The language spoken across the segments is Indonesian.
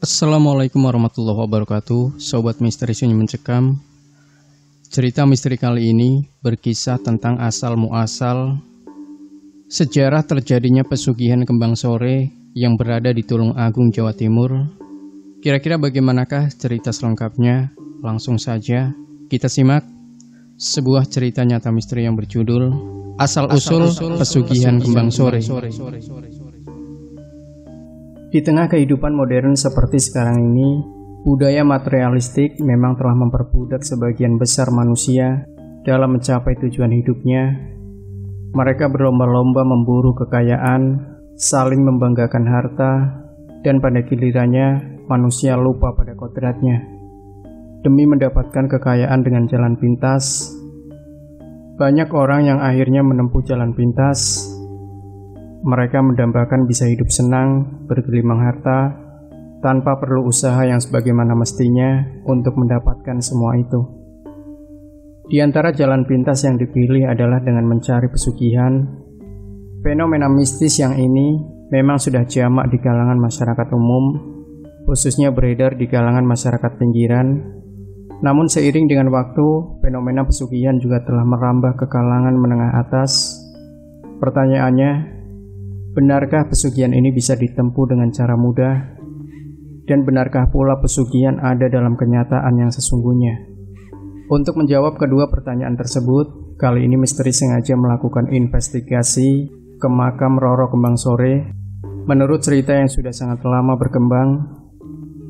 Assalamualaikum warahmatullahi wabarakatuh. Sobat Misteri Sunyi Mencekam. Cerita misteri kali ini berkisah tentang asal-muasal sejarah terjadinya pesugihan kembang sore yang berada di Tulung Agung, Jawa Timur. Kira-kira bagaimanakah cerita selengkapnya? Langsung saja kita simak sebuah cerita nyata misteri yang berjudul Asal-usul Pesugihan Kembang Sore. Di tengah kehidupan modern seperti sekarang ini, budaya materialistik memang telah memperbudak sebagian besar manusia dalam mencapai tujuan hidupnya. Mereka berlomba-lomba memburu kekayaan, saling membanggakan harta, dan pada gilirannya manusia lupa pada kodratnya. Demi mendapatkan kekayaan dengan jalan pintas, banyak orang yang akhirnya menempuh jalan pintas. Mereka mendambakan bisa hidup senang, bergelimang harta, tanpa perlu usaha yang sebagaimana mestinya untuk mendapatkan semua itu. Di antara jalan pintas yang dipilih adalah dengan mencari pesugihan. Fenomena mistis yang ini memang sudah jamak di kalangan masyarakat umum, khususnya beredar di kalangan masyarakat pinggiran. Namun seiring dengan waktu, fenomena pesugihan juga telah merambah ke kalangan menengah atas. Pertanyaannya, benarkah pesugihan ini bisa ditempuh dengan cara mudah? Dan benarkah pula pesugihan ada dalam kenyataan yang sesungguhnya? Untuk menjawab kedua pertanyaan tersebut, kali ini misteri sengaja melakukan investigasi ke makam Roro Kembang Sore. Menurut cerita yang sudah sangat lama berkembang,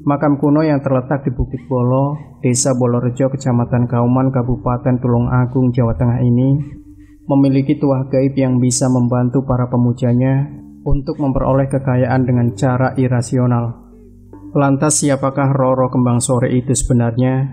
makam kuno yang terletak di Bukit Bolo, Desa Bolorejo, Kecamatan Kauman, Kabupaten Tulung Agung, Jawa Tengah ini memiliki tuah gaib yang bisa membantu para pemujanya untuk memperoleh kekayaan dengan cara irasional. Lantas siapakah Roro Kembang Sore itu sebenarnya?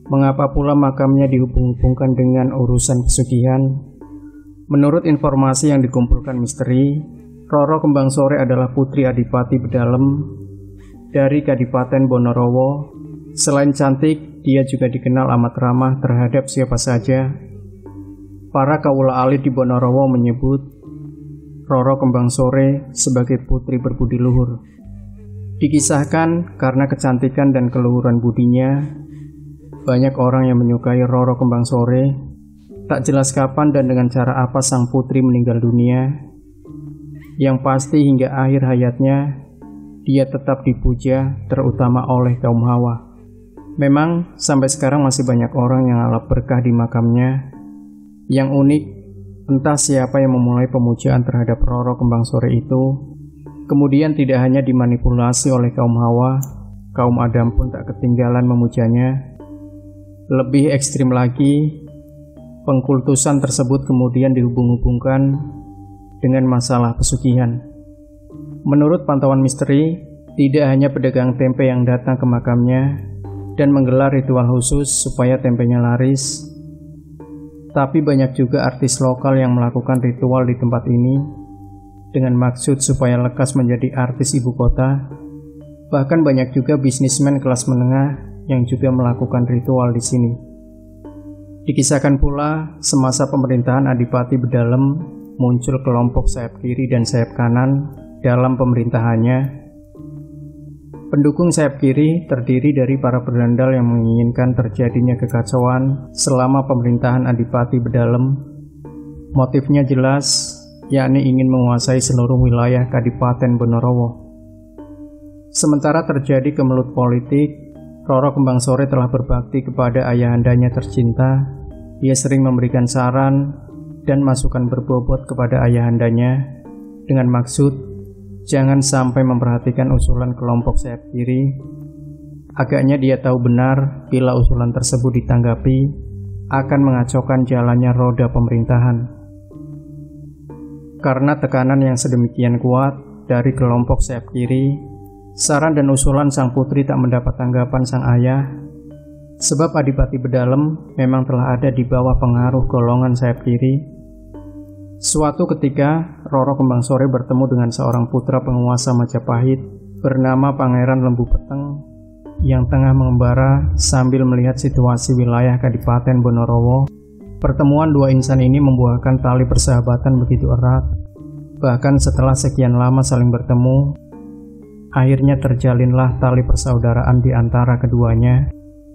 Mengapa pula makamnya dihubung-hubungkan dengan urusan pesugihan? Menurut informasi yang dikumpulkan misteri, Roro Kembang Sore adalah putri Adipati Bedalem dari Kadipaten Bonorowo. Selain cantik, dia juga dikenal amat ramah terhadap siapa saja. Para kaula alit di Bonorowo menyebut Roro Kembang Sore sebagai putri berbudi luhur. Dikisahkan karena kecantikan dan keluhuran budinya, banyak orang yang menyukai Roro Kembang Sore. Tak jelas kapan dan dengan cara apa sang putri meninggal dunia. Yang pasti hingga akhir hayatnya, dia tetap dipuja terutama oleh kaum hawa. Memang sampai sekarang masih banyak orang yang ngalap berkah di makamnya. Yang unik, entah siapa yang memulai pemujaan terhadap Roro Kembang Sore itu, kemudian tidak hanya dimanipulasi oleh kaum hawa, kaum Adam pun tak ketinggalan memujanya. Lebih ekstrim lagi, pengkultusan tersebut kemudian dihubung-hubungkan dengan masalah pesugihan. Menurut pantauan misteri, tidak hanya pedagang tempe yang datang ke makamnya dan menggelar ritual khusus supaya tempenya laris, tapi banyak juga artis lokal yang melakukan ritual di tempat ini dengan maksud supaya lekas menjadi artis ibu kota. Bahkan banyak juga bisnismen kelas menengah yang juga melakukan ritual di sini. Dikisahkan pula, semasa pemerintahan Adipati Bedalem muncul kelompok sayap kiri dan sayap kanan dalam pemerintahannya. Pendukung sayap kiri terdiri dari para berandal yang menginginkan terjadinya kekacauan selama pemerintahan Adipati Bedalem. Motifnya jelas, yakni ingin menguasai seluruh wilayah Kadipaten Bonorowo. Sementara terjadi kemelut politik, Roro Kembang Sore telah berbakti kepada ayahandanya tercinta. Ia sering memberikan saran dan masukan berbobot kepada ayahandanya dengan maksud jangan sampai memperhatikan usulan kelompok sayap kiri. Agaknya dia tahu benar bila usulan tersebut ditanggapi akan mengacaukan jalannya roda pemerintahan. Karena tekanan yang sedemikian kuat dari kelompok sayap kiri, saran dan usulan sang putri tak mendapat tanggapan sang ayah. Sebab Adipati Bedalem memang telah ada di bawah pengaruh golongan sayap kiri. Suatu ketika, Roro Kembang Sore bertemu dengan seorang putra penguasa Majapahit bernama Pangeran Lembu Peteng yang tengah mengembara sambil melihat situasi wilayah Kadipaten Bonorowo. Pertemuan dua insan ini membuahkan tali persahabatan begitu erat. Bahkan setelah sekian lama saling bertemu, akhirnya terjalinlah tali persaudaraan di antara keduanya.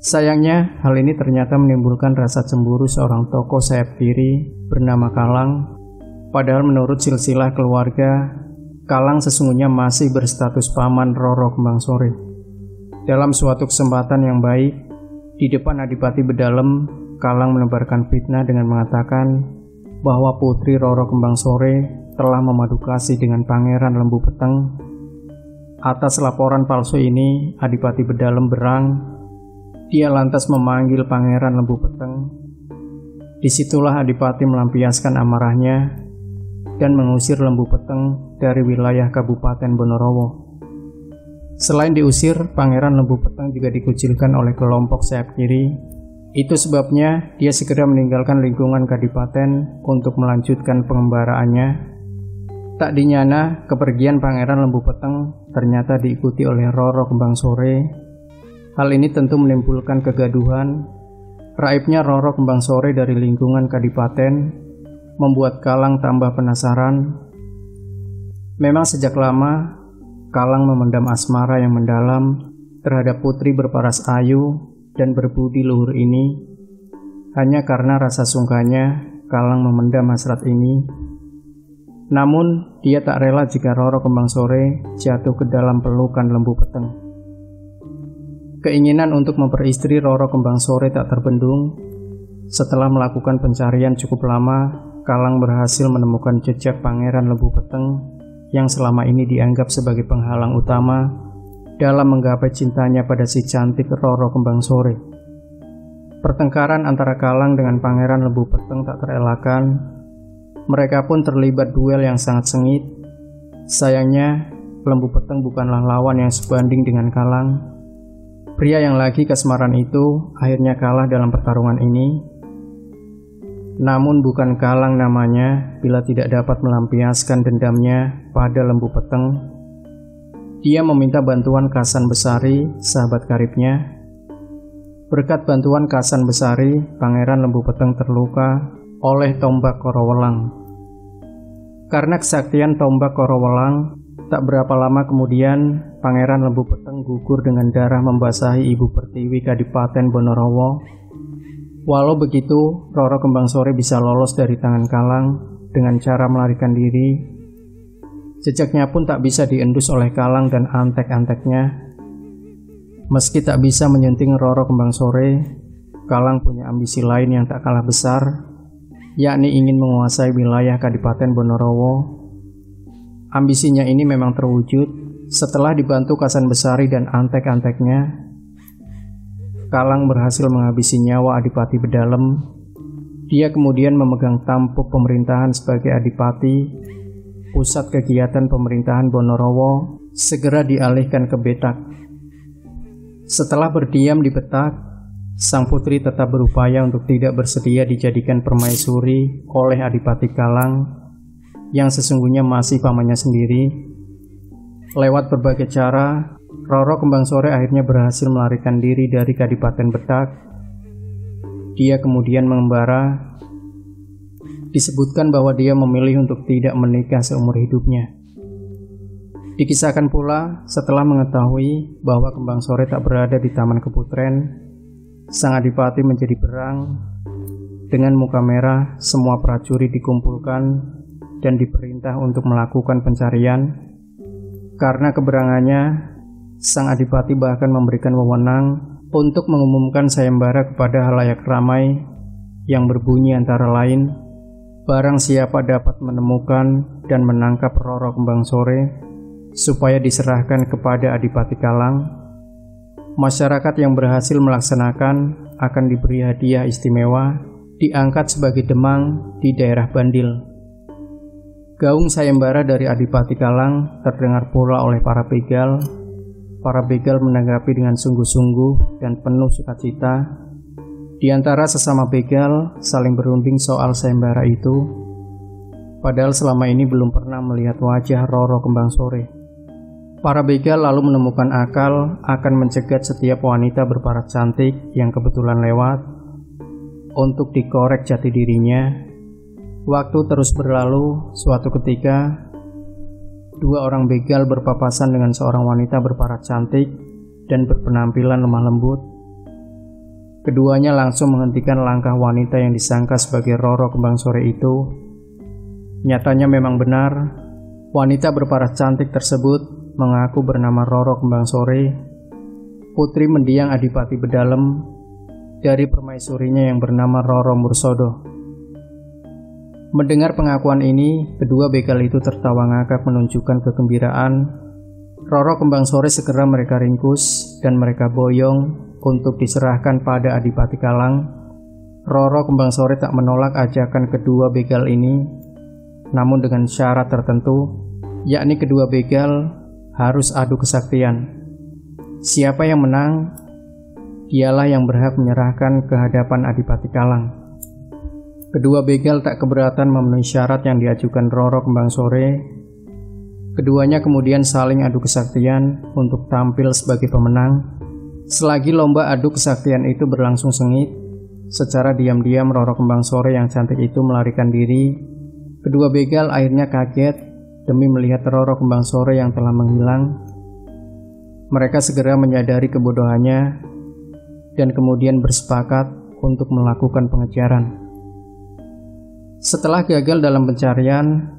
Sayangnya, hal ini ternyata menimbulkan rasa cemburu seorang tokoh sayap kiri bernama Kalang. Padahal menurut silsilah keluarga, Kalang sesungguhnya masih berstatus paman Roro Kembang Sore. Dalam suatu kesempatan yang baik, di depan Adipati Bedalem, Kalang menebarkan fitnah dengan mengatakan bahwa putri Roro Kembang Sore telah memadu kasih dengan Pangeran Lembu Peteng. Atas laporan palsu ini, Adipati Bedalem berang. Dia lantas memanggil Pangeran Lembu Peteng. Disitulah Adipati melampiaskan amarahnya dan mengusir Lembu Peteng dari wilayah Kabupaten Bonorowo. Selain diusir, Pangeran Lembu Peteng juga dikucilkan oleh kelompok sayap kiri. Itu sebabnya dia segera meninggalkan lingkungan kadipaten untuk melanjutkan pengembaraannya. Tak dinyana, kepergian Pangeran Lembu Peteng ternyata diikuti oleh Roro Kembang Sore. Hal ini tentu menimbulkan kegaduhan. Raibnya Roro Kembang Sore dari lingkungan kadipaten membuat Kalang tambah penasaran. Memang sejak lama, Kalang memendam asmara yang mendalam terhadap putri berparas ayu dan berbudi luhur ini. Hanya karena rasa sungkanya, Kalang memendam hasrat ini. Namun, dia tak rela jika Roro Kembang Sore jatuh ke dalam pelukan Lembu Peteng. Keinginan untuk memperistri Roro Kembang Sore tak terbendung. Setelah melakukan pencarian cukup lama, Kalang berhasil menemukan jejak Pangeran Lembu Peteng yang selama ini dianggap sebagai penghalang utama dalam menggapai cintanya pada si cantik Roro Kembang Sore. Pertengkaran antara Kalang dengan Pangeran Lembu Peteng tak terelakkan. Mereka pun terlibat duel yang sangat sengit. Sayangnya, Lembu Peteng bukanlah lawan yang sebanding dengan Kalang. Pria yang lagi kasmaran itu akhirnya kalah dalam pertarungan ini. Namun bukan Kalang namanya bila tidak dapat melampiaskan dendamnya pada Lembu Peteng. Dia meminta bantuan Kasan Besari, sahabat karibnya. Berkat bantuan Kasan Besari, Pangeran Lembu Peteng terluka oleh tombak Korowelang. Karena kesaktian tombak Korowelang, tak berapa lama kemudian Pangeran Lembu Peteng gugur dengan darah membasahi Ibu Pertiwi Kadipaten Bonorowo. Walau begitu, Roro Kembang Sore bisa lolos dari tangan Kalang dengan cara melarikan diri. Jejaknya pun tak bisa diendus oleh Kalang dan antek-anteknya. Meski tak bisa menyunting Roro Kembang Sore, Kalang punya ambisi lain yang tak kalah besar, yakni ingin menguasai wilayah Kadipaten Bonorowo. Ambisinya ini memang terwujud setelah dibantu Kasan Besari dan antek-anteknya. Kalang berhasil menghabisi nyawa Adipati Bedalem. Dia kemudian memegang tampuk pemerintahan sebagai Adipati. Pusat kegiatan pemerintahan Bonorowo segera dialihkan ke Betak. Setelah berdiam di Betak, sang putri tetap berupaya untuk tidak bersedia dijadikan permaisuri oleh Adipati Kalang yang sesungguhnya masih pamannya sendiri. Lewat berbagai cara, Roro Kembang Sore akhirnya berhasil melarikan diri dari Kadipaten Betak. Dia kemudian mengembara. Disebutkan bahwa dia memilih untuk tidak menikah seumur hidupnya. Dikisahkan pula, setelah mengetahui bahwa Kembang Sore tak berada di Taman Keputren, sang Adipati menjadi berang. Dengan muka merah, semua prajurit dikumpulkan dan diperintah untuk melakukan pencarian. Karena keberangannya, sang Adipati bahkan memberikan wewenang untuk mengumumkan sayembara kepada halayak ramai yang berbunyi antara lain, barang siapa dapat menemukan dan menangkap Roro Kembang Sore supaya diserahkan kepada Adipati Kalang. Masyarakat yang berhasil melaksanakan akan diberi hadiah istimewa, diangkat sebagai demang di daerah Bandil. Gaung sayembara dari Adipati Kalang terdengar pula oleh para begal. Para begal menanggapi dengan sungguh-sungguh dan penuh sukacita. Di antara sesama begal saling berunding soal sayembara itu. Padahal selama ini belum pernah melihat wajah Roro Kembang Sore. Para begal lalu menemukan akal akan mencegat setiap wanita berparas cantik yang kebetulan lewat untuk dikorek jati dirinya. Waktu terus berlalu. Suatu ketika dua orang begal berpapasan dengan seorang wanita berparas cantik dan berpenampilan lemah lembut. Keduanya langsung menghentikan langkah wanita yang disangka sebagai Roro Kembang Sore itu. Nyatanya memang benar, wanita berparas cantik tersebut mengaku bernama Roro Kembang Sore, putri mendiang Adipati Bedalem dari permaisurinya yang bernama Roro Mursodo. Mendengar pengakuan ini, kedua begal itu tertawa ngakak menunjukkan kegembiraan. Roro Kembang Sore segera mereka ringkus dan mereka boyong untuk diserahkan pada Adipati Kalang. Roro Kembang Sore tak menolak ajakan kedua begal ini, namun dengan syarat tertentu, yakni kedua begal harus adu kesaktian. Siapa yang menang, dialah yang berhak menyerahkan ke hadapan Adipati Kalang. Kedua begal tak keberatan memenuhi syarat yang diajukan Roro Kembang Sore. Keduanya kemudian saling adu kesaktian untuk tampil sebagai pemenang. Selagi lomba adu kesaktian itu berlangsung sengit, secara diam-diam Roro Kembang Sore yang cantik itu melarikan diri. Kedua begal akhirnya kaget demi melihat Roro Kembang Sore yang telah menghilang. Mereka segera menyadari kebodohannya dan kemudian bersepakat untuk melakukan pengejaran. Setelah gagal dalam pencarian,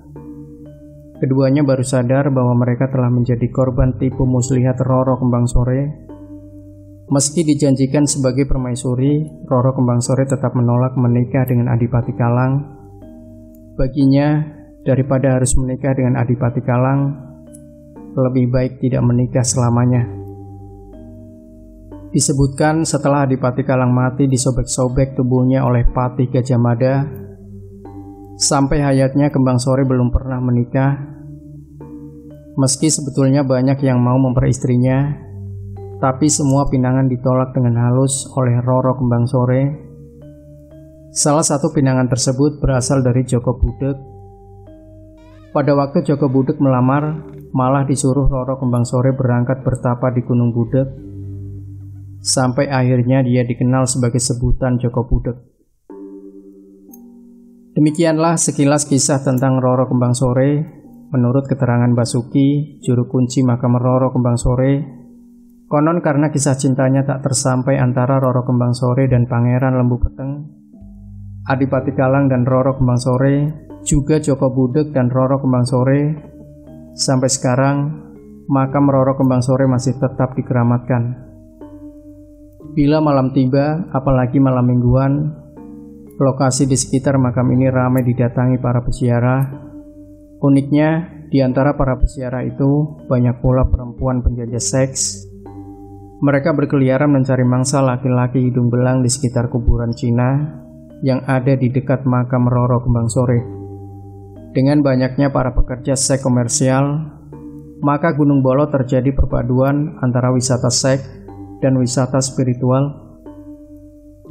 keduanya baru sadar bahwa mereka telah menjadi korban tipu muslihat Roro Kembang Sore. Meski dijanjikan sebagai permaisuri, Roro Kembang Sore tetap menolak menikah dengan Adipati Kalang. Baginya, daripada harus menikah dengan Adipati Kalang, lebih baik tidak menikah selamanya. Disebutkan setelah Adipati Kalang mati disobek-sobek tubuhnya oleh Patih Gajah Mada. Sampai hayatnya Kembang Sore belum pernah menikah. Meski sebetulnya banyak yang mau memperistrinya, tapi semua pinangan ditolak dengan halus oleh Roro Kembang Sore. Salah satu pinangan tersebut berasal dari Joko Budek. Pada waktu Joko Budek melamar, malah disuruh Roro Kembang Sore berangkat bertapa di Gunung Budek. Sampai akhirnya dia dikenal sebagai sebutan Joko Budek. Demikianlah sekilas kisah tentang Roro Kembang Sore. Menurut keterangan Basuki, juru kunci makam Roro Kembang Sore, konon karena kisah cintanya tak tersampai antara Roro Kembang Sore dan Pangeran Lembu Peteng, Adipati Kalang dan Roro Kembang Sore, juga Joko Budek dan Roro Kembang Sore, sampai sekarang makam Roro Kembang Sore masih tetap dikeramatkan. Bila malam tiba, apalagi malam mingguan, lokasi di sekitar makam ini ramai didatangi para peziarah. Uniknya, di antara para peziarah itu banyak pula perempuan penjajah seks. Mereka berkeliaran mencari mangsa laki-laki hidung belang di sekitar kuburan Cina yang ada di dekat makam Roro Kembang Sore. Dengan banyaknya para pekerja seks komersial, maka Gunung Bolo terjadi perpaduan antara wisata seks dan wisata spiritual.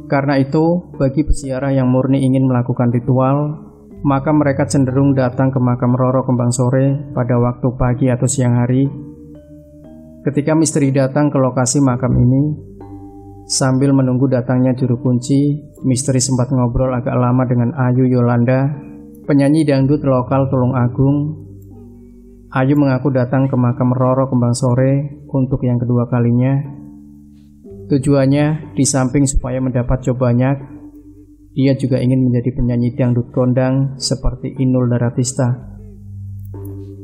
Karena itu, bagi peziarah yang murni ingin melakukan ritual, maka mereka cenderung datang ke makam Roro Kembang Sore pada waktu pagi atau siang hari. Ketika misteri datang ke lokasi makam ini, sambil menunggu datangnya juru kunci, misteri sempat ngobrol agak lama dengan Ayu Yolanda, penyanyi dangdut lokal Tulung Agung. Ayu mengaku datang ke makam Roro Kembang Sore untuk yang kedua kalinya. Tujuannya, di samping supaya mendapat job banyak, dia juga ingin menjadi penyanyi dangdut kondang seperti Inul Daratista.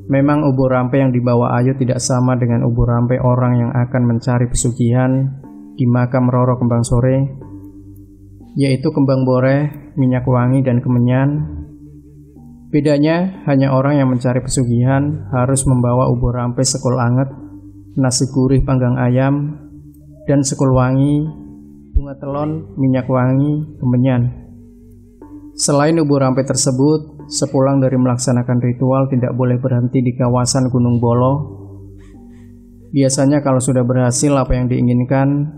Memang ubur rampe yang dibawa Ayu tidak sama dengan ubur rampe orang yang akan mencari pesugihan di makam Roro Kembang Sore, yaitu kembang boreh, minyak wangi, dan kemenyan. Bedanya, hanya orang yang mencari pesugihan harus membawa ubur rampe sekul anget, nasi gurih panggang ayam, dan sekul wangi, bunga telon, minyak wangi, kemenyan. Selain ubur rampe tersebut, sepulang dari melaksanakan ritual tidak boleh berhenti di kawasan Gunung Bolo. Biasanya kalau sudah berhasil apa yang diinginkan,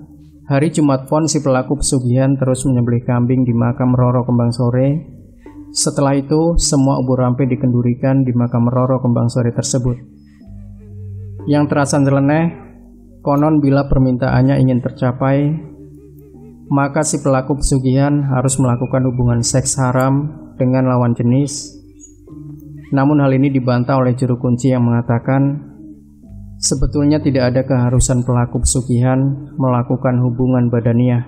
hari Jumat Pon si pelaku pesugihan terus menyembelih kambing di makam Roro Kembang Sore. Setelah itu, semua ubur rampe dikendurikan di makam Roro Kembang Sore tersebut. Yang terasa nyeleneh, konon bila permintaannya ingin tercapai, maka si pelaku pesugihan harus melakukan hubungan seks haram dengan lawan jenis. Namun hal ini dibantah oleh juru kunci yang mengatakan sebetulnya tidak ada keharusan pelaku pesugihan melakukan hubungan badaniah.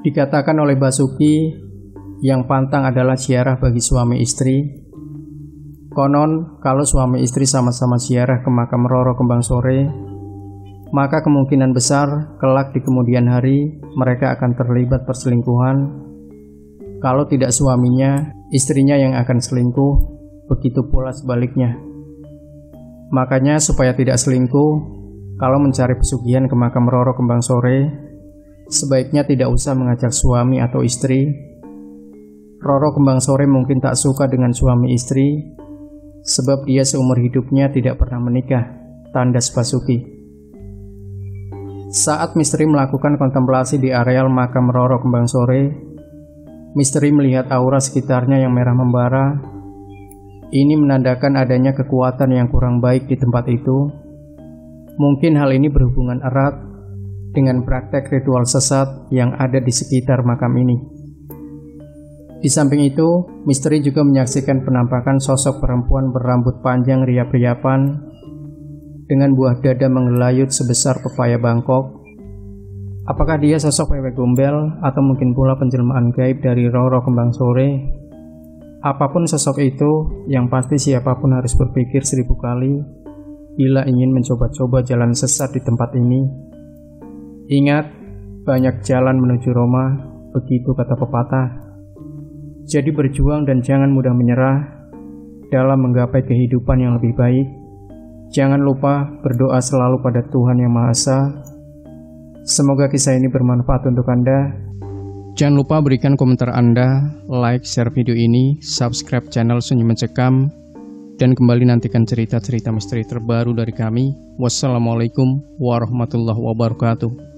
Dikatakan oleh Basuki, yang pantang adalah ziarah bagi suami istri. Konon, kalau suami istri sama-sama ziarah ke makam Roro Kembang Sore, maka kemungkinan besar kelak di kemudian hari mereka akan terlibat perselingkuhan. Kalau tidak suaminya, istrinya yang akan selingkuh, begitu pula sebaliknya. Makanya supaya tidak selingkuh, kalau mencari pesugihan ke makam Roro Kembang Sore, sebaiknya tidak usah mengajak suami atau istri. Roro Kembang Sore mungkin tak suka dengan suami istri, sebab dia seumur hidupnya tidak pernah menikah, tandas Basuki. Saat misteri melakukan kontemplasi di areal makam Roro Kembang Sore, misteri melihat aura sekitarnya yang merah membara. Ini menandakan adanya kekuatan yang kurang baik di tempat itu. Mungkin hal ini berhubungan erat dengan praktek ritual sesat yang ada di sekitar makam ini. Di samping itu, misteri juga menyaksikan penampakan sosok perempuan berambut panjang riap-riapan dengan buah dada menggelayut sebesar pepaya Bangkok. Apakah dia sosok wewe gombel atau mungkin pula penjelmaan gaib dari Roro Kembang Sore? Apapun sosok itu, yang pasti siapapun harus berpikir 1000 kali bila ingin mencoba-coba jalan sesat di tempat ini. Ingat, banyak jalan menuju Roma, begitu kata pepatah. Jadi berjuang dan jangan mudah menyerah dalam menggapai kehidupan yang lebih baik. Jangan lupa berdoa selalu pada Tuhan Yang Maha Esa. Semoga kisah ini bermanfaat untuk Anda. Jangan lupa berikan komentar Anda, like, share video ini, subscribe channel Sunyi Mencekam, dan kembali nantikan cerita-cerita misteri terbaru dari kami. Wassalamualaikum warahmatullahi wabarakatuh.